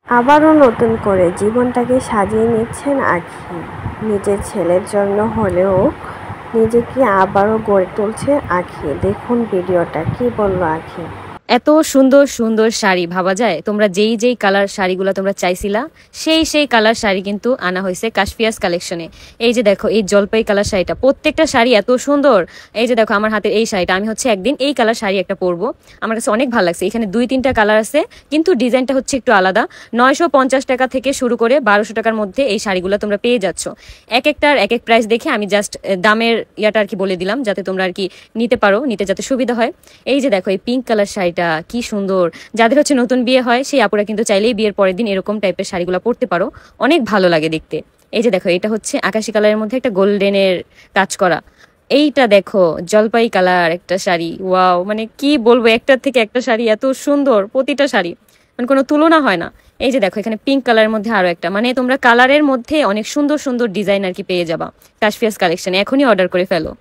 আবারও নতুন করে জীবনটাকে সাজিয়ে নিচ্ছেন আঁখি। নিজের ছেলের জন্য হলেও নিজেকে আবারও গড়ে তুলছে আঁখি। দেখুন ভিডিওটা, কি বলল আঁখি। এত সুন্দর সুন্দর শাড়ি ভাবা যায়? তোমরা যেই যেই কালার শাড়িগুলো তোমরা চাইছিলা সেই কালার শাড়ি কিন্তু আনা হয়েছে কাশফিয়াস কালেকশনে। এই যে দেখো এই জলপাই কালার শাড়িটা, প্রত্যেকটা শাড়ি এত সুন্দর। এই যে দেখো আমার হাতের এই শাড়িটা, আমি হচ্ছে একদিন এই কালার শাড়ি একটা পরবো, আমার কাছে অনেক ভালো লাগছে। এখানে 2-3টা কালার আছে, কিন্তু ডিজাইনটা হচ্ছে একটু আলাদা। 950 টাকা থেকে শুরু করে 1200 টাকার মধ্যে এই শাড়িগুলো তোমরা পেয়ে যাচ্ছ। এক একটার এক এক প্রাইস দেখে আমি জাস্ট দামের ইয়াটা আর কি বলে দিলাম, যাতে তোমরা আর কি নিতে পারো, নিতে যাতে সুবিধা হয়। এই যে দেখো এই পিঙ্ক কালার শাড়ি, কি সুন্দর। যাদের হচ্ছে নতুন বিয়ে হয় সেই আপুরা কিন্তু চাইলেই বিয়ের পরের দিন এরকম টাইপের শাড়িগুলো পরতে পারো, অনেক ভালো লাগে দেখতে। এই যে দেখো এটা হচ্ছে আকাশি কালারের মধ্যে একটা গোল্ডেনের কাজ করা। এইটা দেখো জলপাই কালার একটা শাড়ি, ওয়াও, মানে কি বলবো, একটার থেকে একটা শাড়ি এত সুন্দর, প্রতিটা শাড়ি মানে কোনো তুলনা হয় না। এই যে দেখো এখানে পিঙ্ক কালারের মধ্যে আরো একটা, মানে তোমরা কালারের মধ্যে অনেক সুন্দর সুন্দর ডিজাইন আর কি পেয়ে যাবা কাশফিয়াস কালেকশনে। এখনই অর্ডার করে ফেলো।